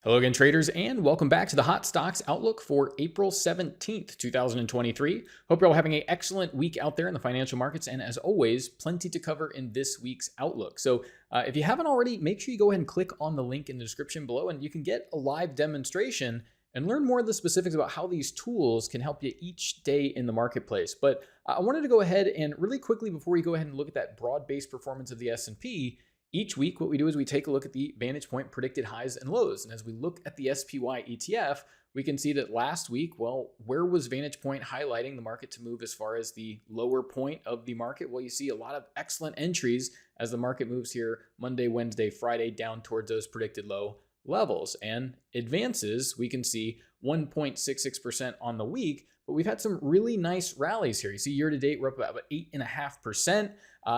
Hello again, traders, and welcome back to the Hot Stocks Outlook for April 17th, 2023. Hope you're all having an excellent week out there in the financial markets, and as always, plenty to cover in this week's Outlook. So if you haven't already, make sure you go ahead and click on the link in the description below, and you can get a live demonstration and learn more of the specifics about how these tools can help you each day in the marketplace. But I wanted to go ahead and really quickly, before we go ahead and look at that broad-based performance of the S&P, each week, what we do is we take a look at the Vantagepoint predicted highs and lows. And as we look at the SPY ETF, we can see that last week, well, where was Vantagepoint highlighting the market to move as far as the lower point of the market? Well, you see a lot of excellent entries as the market moves here Monday, Wednesday, Friday down towards those predicted low levels. And advances, we can see 1.66% on the week, but we've had some really nice rallies here. You see year to date, we're up about 8.5%.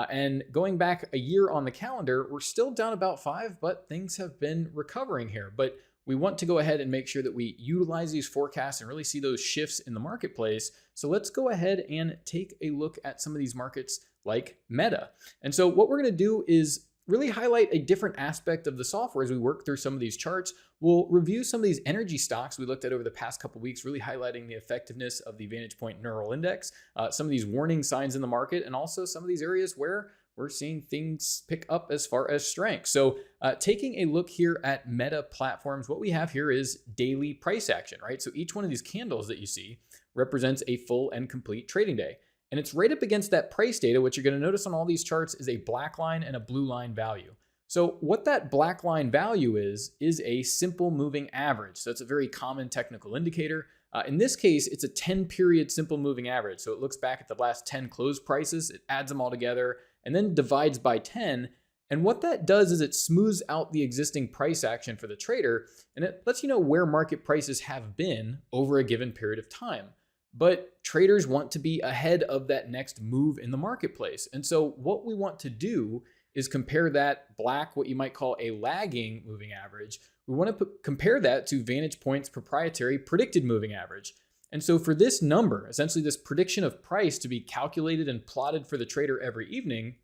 And going back a year on the calendar, we're still down about 5, but things have been recovering here. But we want to go ahead and make sure that we utilize these forecasts and really see those shifts in the marketplace. So let's go ahead and take a look at some of these markets like Meta. And so what we're going to do is really highlight a different aspect of the software as we work through some of these charts. We'll review some of these energy stocks we looked at over the past couple of weeks, really highlighting the effectiveness of the Vantagepoint Neural Index, some of these warning signs in the market, and also some of these areas where we're seeing things pick up as far as strength. So taking a look here at Meta platforms, what we have here is daily price action, right? So each one of these candles that you see represents a full and complete trading day. And it's right up against that price data, which you're going to notice on all these charts is a black line and a blue line value. So what that black line value is a simple moving average. So it's a very common technical indicator. In this case, it's a 10-period simple moving average. So it looks back at the last 10 close prices, it adds them all together, and then divides by 10. And what that does is it smooths out the existing price action for the trader, and it lets you know where market prices have been over a given period of time. But traders want to be ahead of that next move in the marketplace. And so what we want to do is compare that black, what you might call a lagging moving average. We want to compare that to Vantagepoint's proprietary predicted moving average. And so for this number, essentially this prediction of price to be calculated and plotted for the trader every evening,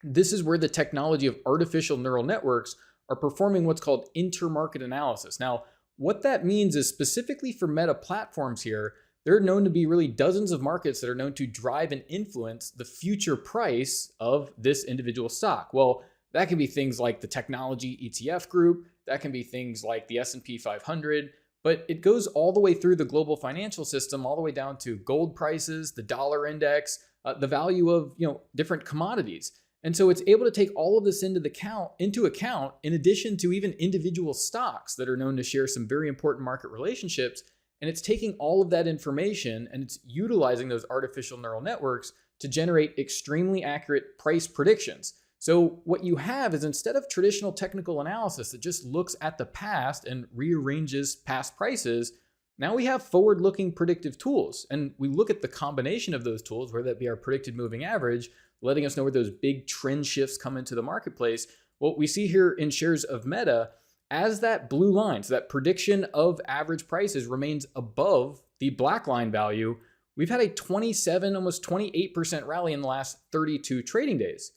this is where the technology of artificial neural networks are performing what's called intermarket analysis. Now, what that means is specifically for Meta platforms here, there are known to be really dozens of markets that are known to drive and influence the future price of this individual stock. Well, that can be things like the technology ETF group, that can be things like the S&P 500, but it goes all the way through the global financial system, all the way down to gold prices, the dollar index, the value of different commodities. And so it's able to take all of this into account in addition to even individual stocks that are known to share some very important market relationships. And it's taking all of that information and it's utilizing those artificial neural networks to generate extremely accurate price predictions. So what you have is, instead of traditional technical analysis that just looks at the past and rearranges past prices, now we have forward-looking predictive tools. And we look at the combination of those tools, whether that be our predicted moving average, letting us know where those big trend shifts come into the marketplace. What we see here in shares of Meta, as that blue line, so that prediction of average prices remains above the black line value, we've had a 27, almost 28% rally in the last 32 trading days.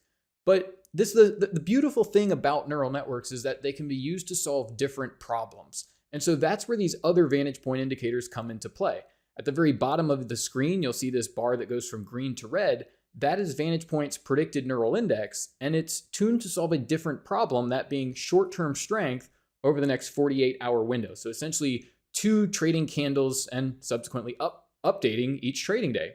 But this the beautiful thing about neural networks is that they can be used to solve different problems. And so that's where these other Vantagepoint indicators come into play. At the very bottom of the screen, you'll see this bar that goes from green to red. That is Vantagepoint's predicted neural index, and it's tuned to solve a different problem, that being short-term strength over the next 48-hour window. So essentially 2 trading candles and subsequently updating each trading day.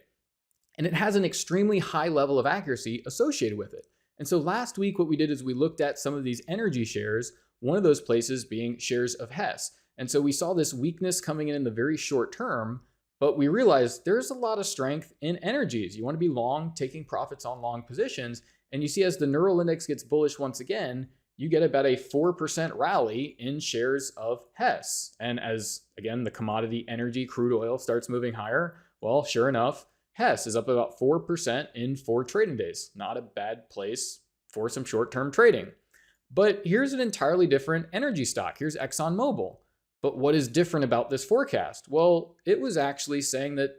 And it has an extremely high level of accuracy associated with it. And so last week, what we did is we looked at some of these energy shares, one of those places being shares of Hess. And so we saw this weakness coming in the very short term, but we realized there's a lot of strength in energies. You want to be long, taking profits on long positions. And you see, as the neural index gets bullish once again, you get about a 4% rally in shares of Hess. And as, again, the commodity energy, crude oil, starts moving higher, well, sure enough, Hess is up about 4% in 4 trading days. Not a bad place for some short-term trading. But here's an entirely different energy stock. Here's Exxon Mobil. But what is different about this forecast? Well, it was actually saying that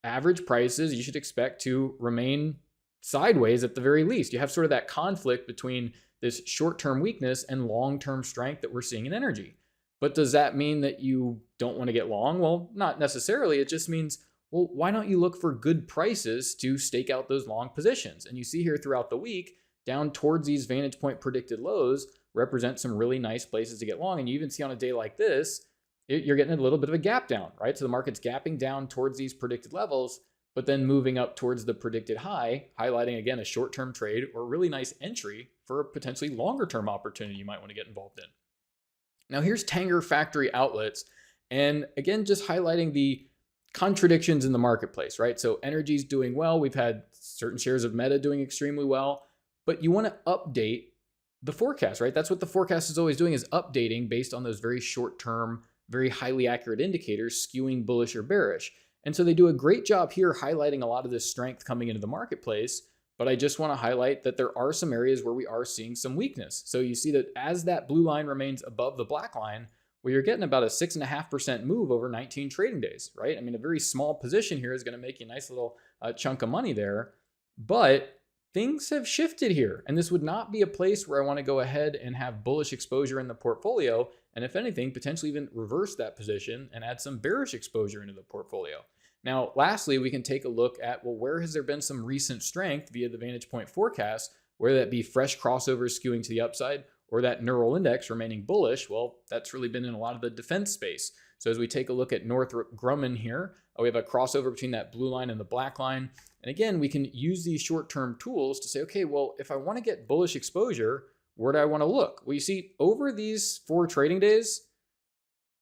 average prices you should expect to remain sideways at the very least. You have sort of that conflict between this short-term weakness and long-term strength that we're seeing in energy. But does that mean that you don't want to get long? Well, not necessarily. It just means, well, why don't you look for good prices to stake out those long positions? And you see here throughout the week, down towards these Vantage Point predicted lows represent some really nice places to get long. And you even see on a day like this, you're getting a little bit of a gap down, right? So the market's gapping down towards these predicted levels, but then moving up towards the predicted high, highlighting again a short-term trade or a really nice entry for a potentially longer-term opportunity you might want to get involved in. Now here's Tanger factory outlets. And again, just highlighting the contradictions in the marketplace, right? So energy's doing well. We've had certain shares of Meta doing extremely well, but you want to update the forecast, right? That's what the forecast is always doing, is updating based on those very short-term, very highly accurate indicators skewing bullish or bearish. And so they do a great job here highlighting a lot of this strength coming into the marketplace. But I just want to highlight that there are some areas where we are seeing some weakness. So you see that as that blue line remains above the black line, well, you're getting about a 6.5% move over 19 trading days, right? I mean, a very small position here is going to make you a nice little chunk of money there. But things have shifted here. And this would not be a place where I want to go ahead and have bullish exposure in the portfolio. And if anything, potentially even reverse that position and add some bearish exposure into the portfolio. Now, lastly, we can take a look at, well, where has there been some recent strength via the Vantage Point forecast, whether that be fresh crossovers skewing to the upside or that neural index remaining bullish. Well, that's really been in a lot of the defense space. So as we take a look at Northrop Grumman here, we have a crossover between that blue line and the black line. And again, we can use these short-term tools to say, okay, well, if I want to get bullish exposure, where do I want to look? Well, you see, over these 4 trading days,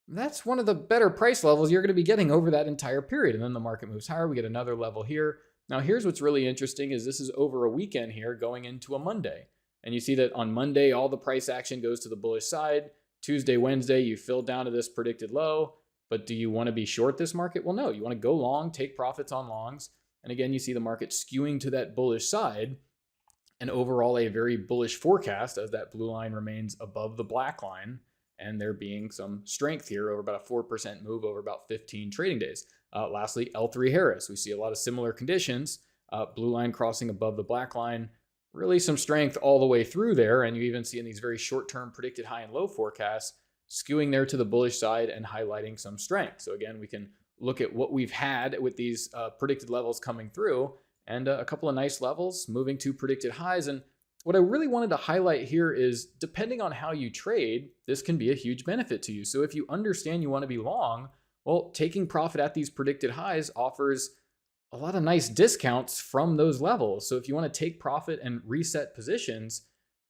that's one of the better price levels you're going to be getting over that entire period. And then the market moves higher. We get another level here. Now, here's what's really interesting is this is over a weekend here going into a Monday. And you see that on Monday, all the price action goes to the bullish side. Tuesday, Wednesday, you fill down to this predicted low. But do you want to be short this market? Well, no, you want to go long, take profits on longs. And again, you see the market skewing to that bullish side. And overall, a very bullish forecast as that blue line remains above the black line. And there being some strength here over about a 4% move over about 15 trading days. Lastly, L3 Harris. We see a lot of similar conditions. Blue line crossing above the black line. Really some strength all the way through there. And you even see in these very short-term predicted high and low forecasts skewing there to the bullish side and highlighting some strength. So again, we can look at what we've had with these predicted levels coming through and a couple of nice levels moving to predicted highs. And what I really wanted to highlight here is depending on how you trade, this can be a huge benefit to you. So if you understand you want to be long, well, taking profit at these predicted highs offers a lot of nice discounts from those levels. So if you want to take profit and reset positions,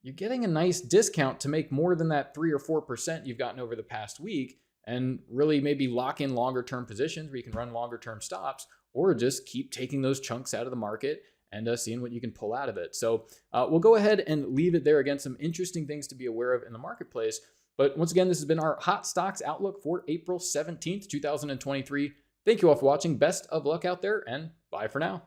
you're getting a nice discount to make more than that 3 or 4% you've gotten over the past week and really maybe lock in longer term positions where you can run longer term stops or just keep taking those chunks out of the market and seeing what you can pull out of it. So we'll go ahead and leave it there. Again, some interesting things to be aware of in the marketplace. But once again, this has been our Hot Stocks Outlook for April 17th, 2023. Thank you all for watching. Best of luck out there and bye for now.